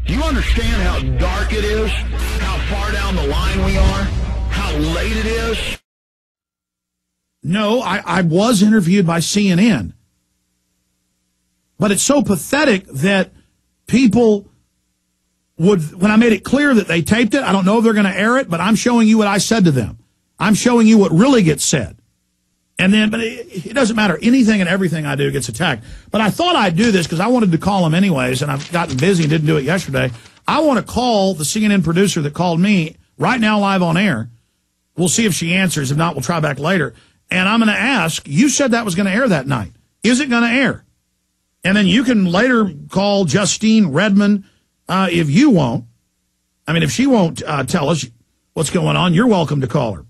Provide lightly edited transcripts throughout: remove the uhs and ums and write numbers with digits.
Do you understand how dark it is? How far down the line we are? How late it is? No, I was interviewed by CNN. But it's so pathetic that people would, when I made it clear that they taped it, I don't know if they're going to air it, but I'm showing you what I said to them. I'm showing you what really gets said. And then, but it doesn't matter. Anything and everything I do gets attacked. But I thought I'd do this because I wanted to call them anyways, and I've gotten busy and didn't do it yesterday. I want to call the CNN producer that called me right now live on air. We'll see if she answers. If not, we'll try back later. And I'm going to ask, you said that was going to air that night. Is it going to air? And then you can later call Justine Redmond if you won't. I mean, if she won't tell us what's going on, you're welcome to call her.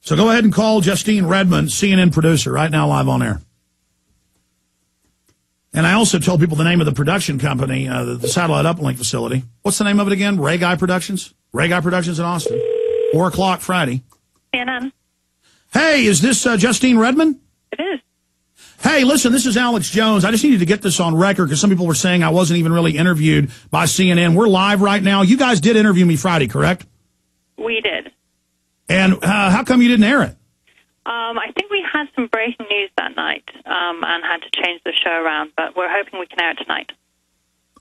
So go ahead and call Justine Redmond, CNN producer, right now live on air. And I also told people the name of the production company, the satellite uplink facility. What's the name of it again? Ray Guy Productions? Ray Guy Productions in Austin. 4 o'clock Friday. CNN. Hey, is this Justine Redmond? It is. Hey, listen, this is Alex Jones. I just needed to get this on record because some people were saying I wasn't even really interviewed by CNN. We're live right now. You guys did interview me Friday, correct? We did. And how come you didn't air it? I think we had some breaking news that night and had to change the show around, but we're hoping we can air it tonight.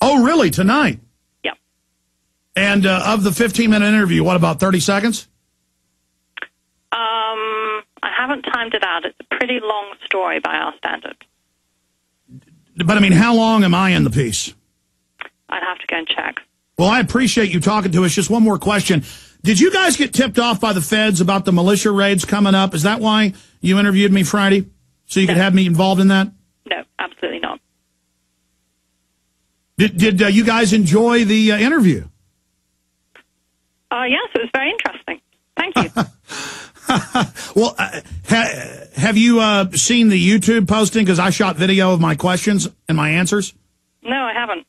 Oh, really? Tonight? Yep. And of the 15-minute interview, what, about 30 seconds? I haven't timed it out. It's a pretty long story by our standards. But, I mean, how long am I in the piece? I'd have to go and check. Well, I appreciate you talking to us. Just one more question. Did you guys get tipped off by the feds about the militia raids coming up? Is that why you interviewed me Friday? So you could have me involved in that? No, absolutely not. Did you guys enjoy the interview? Yes, it was very interesting. Thank you. Well, have you seen the YouTube posting? Because I shot video of my questions and my answers. No, I haven't.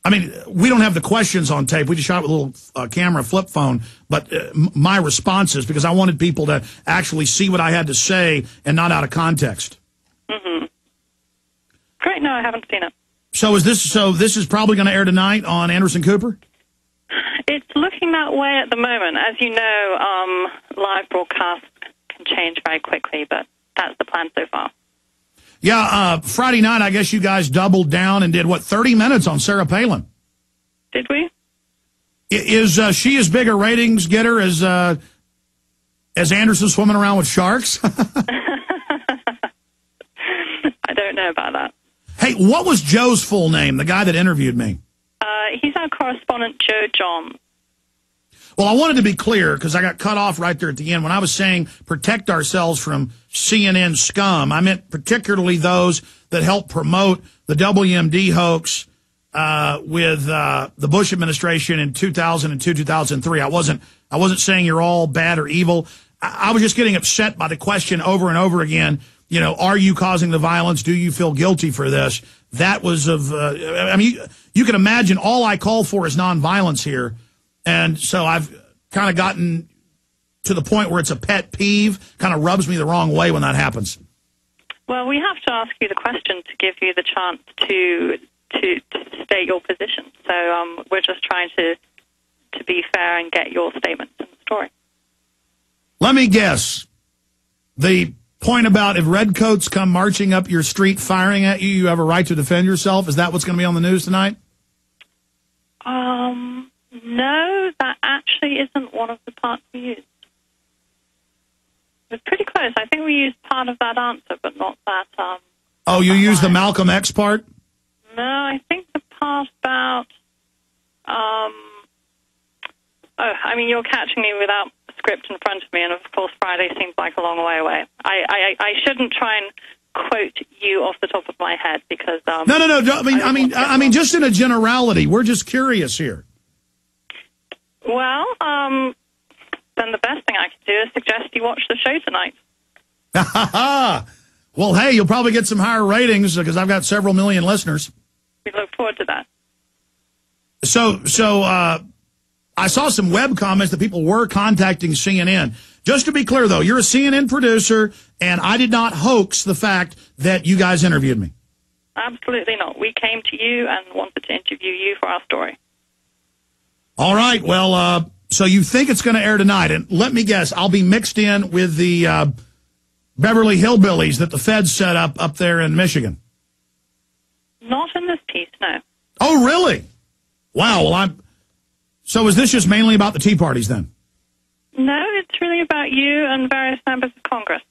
I mean, we don't have the questions on tape. We just shot it with a little camera flip phone. But my responses, because I wanted people to actually see what I had to say and not out of context. Mm-hmm. Great. No, I haven't seen it. So this is probably going to air tonight on Anderson Cooper? It's looking that way at the moment. As you know, live broadcasts can change very quickly, but that's the plan so far. Yeah, Friday night, I guess you guys doubled down and did, 30 minutes on Sarah Palin? Did we? Is she as big a ratings getter as Anderson swimming around with sharks? I don't know about that. Hey, what was Joe's full name, the guy that interviewed me? He's our correspondent, Joe John. Well, I wanted to be clear because I got cut off right there at the end. When I was saying protect ourselves from CNN scum, I meant particularly those that help promote the WMD hoax with the Bush administration in 2002, 2003. I wasn't saying you're all bad or evil. I was just getting upset by the question over and over again. You know, are you causing the violence? Do you feel guilty for this? That was of, I mean, you can imagine all I call for is nonviolence here. And so I've kind of gotten to the point where it's a pet peeve, kind of rubs me the wrong way when that happens. Well, we have to ask you the question to give you the chance to state your position. So we're just trying to be fair and get your statements in the story. Let me guess. The point about if redcoats come marching up your street firing at you, you have a right to defend yourself. Is that what's going to be on the news tonight? No, that actually isn't one of the parts we used. It was pretty close. I think we used part of that answer, but not that. Oh, you used the Malcolm X part? No, I think the part about. I mean, you're catching me without a script in front of me, and of course, Friday seems like a long way away. I shouldn't try and quote you off the top of my head because. No. I mean, just in a generality, we're just curious here. Well, then the best thing I could do is suggest you watch the show tonight. Well, hey, you'll probably get some higher ratings because I've got several million listeners. We look forward to that. So I saw some web comments that people were contacting CNN. Just to be clear, though, you're a CNN producer, and I did not hoax the fact that you guys interviewed me. Absolutely not. We came to you and wanted to interview you for our story. All right. Well, so you think it's going to air tonight. And let me guess, I'll be mixed in with the Beverly Hillbillies that the feds set up there in Michigan. Not in this piece, no. Oh, really? Wow. Well, so is this just mainly about the Tea Parties then? No, it's really about you and various members of Congress.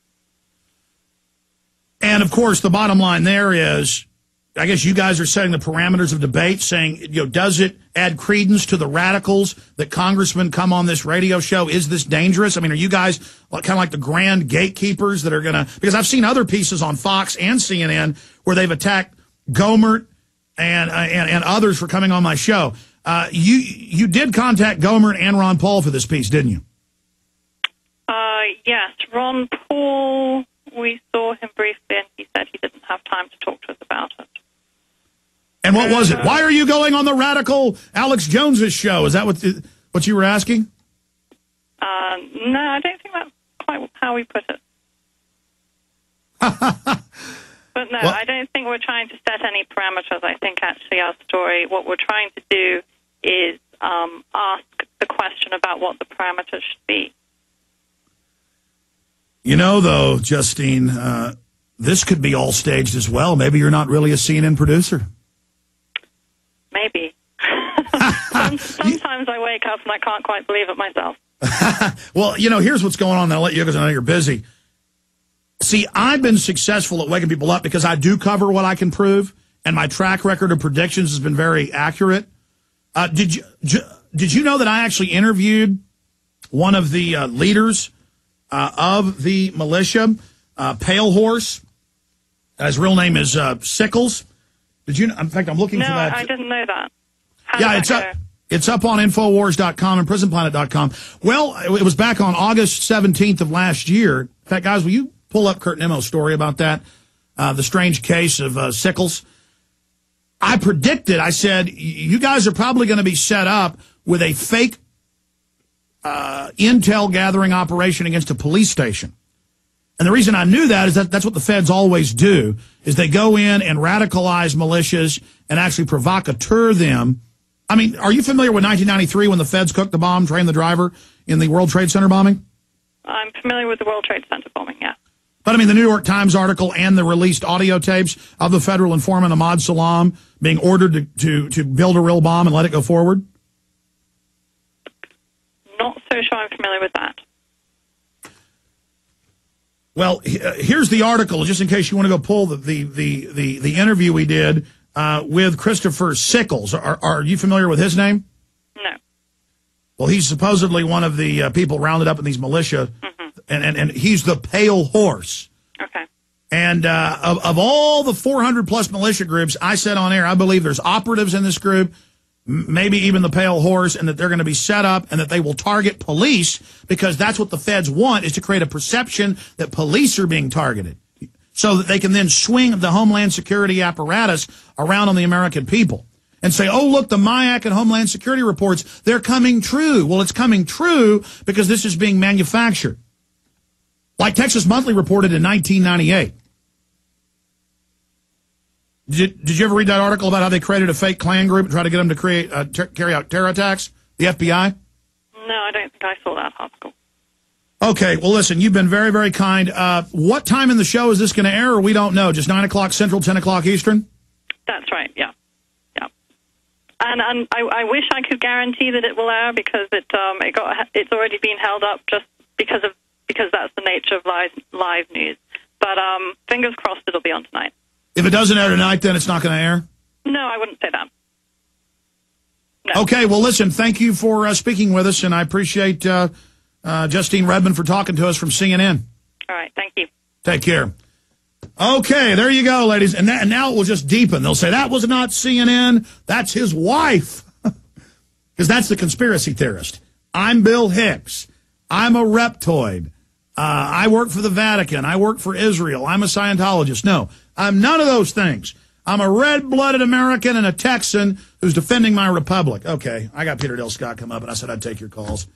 And, of course, the bottom line there is, I guess you guys are setting the parameters of debate, saying, does it add credence to the radicals that congressmen come on this radio show? Is this dangerous? I mean, are you guys kind of like the grand gatekeepers that are going to, because I've seen other pieces on Fox and CNN where they've attacked Gohmert and others for coming on my show. You did contact Gohmert and Ron Paul for this piece, didn't you? Yes, Ron Paul, we saw him briefly and he said he didn't have time to talk to us about it. And what was it? Why are you going on the radical Alex Jones's show? Is that what you were asking? No, I don't think that's quite how we put it. But no, I don't think we're trying to set any parameters. I think actually our story, what we're trying to do is ask the question about what the parameters should be. You know, though, Justine, this could be all staged as well. Maybe you're not really a CNN producer. Maybe. Sometimes I wake up and I can't quite believe it myself. Well, here's what's going on, and I'll let you go because I know you're busy. See, I've been successful at waking people up because I do cover what I can prove, and my track record of predictions has been very accurate. Did you know that I actually interviewed one of the leaders of the militia, Pale Horse? His real name is Sickles. Did you? In fact, I'm looking for that. No, I didn't know that. It's up on Infowars.com and PrisonPlanet.com. Well, it was back on August 17th of last year. In fact, guys, will you pull up Kurt Nemo's story about that, the strange case of Sickles? I predicted, I said, you guys are probably going to be set up with a fake intel gathering operation against a police station. And the reason I knew that is that's what the feds always do, is they go in and radicalize militias and actually provocateur them. I mean, are you familiar with 1993 when the feds cooked the bomb, trained the driver in the World Trade Center bombing? I'm familiar with the World Trade Center bombing, yeah. But, I mean, the New York Times article and the released audio tapes of the federal informant Ahmad Salam being ordered to build a real bomb and let it go forward? Not so sure I'm familiar with that. Well, here's the article, just in case you want to go pull the interview we did with Christopher Sickles. Are you familiar with his name? No. Well, he's supposedly one of the people rounded up in these militia, and he's the Pale Horse. Okay. And of all the 400-plus militia groups, I said on air, I believe there's operatives in this group, maybe even the Pale Horse, and that they're going to be set up and that they will target police because that's what the feds want, is to create a perception that police are being targeted so that they can then swing the Homeland Security apparatus around on the American people and say, oh, look, the MIAC and Homeland Security reports, they're coming true. Well, it's coming true because this is being manufactured. Like Texas Monthly reported in 1998. Did you ever read that article about how they created a fake Klan group and tried to get them to carry out terror attacks? The FBI? No, I don't think I saw that article. Okay, well, listen, you've been very, very kind. What time in the show is this going to air? We don't know. Just 9 o'clock Central, 10 o'clock Eastern? That's right, yeah. And I wish I could guarantee that it will air because it's already been held up just because that's the nature of live news. But fingers crossed it'll be on tonight. If it doesn't air tonight, then it's not going to air? No, I wouldn't say that. No. Okay, well, listen, thank you for speaking with us, and I appreciate Justine Redmond for talking to us from CNN. All right, thank you. Take care. Okay, there you go, ladies. And now it will just deepen. They'll say, that was not CNN, that's his wife. Because that's the conspiracy theorist. I'm Bill Hicks. I'm a reptoid. I work for the Vatican. I work for Israel. I'm a Scientologist. No, I'm none of those things. I'm a red-blooded American and a Texan who's defending my republic. Okay, I got Peter Dale Scott come up, and I said I'd take your calls.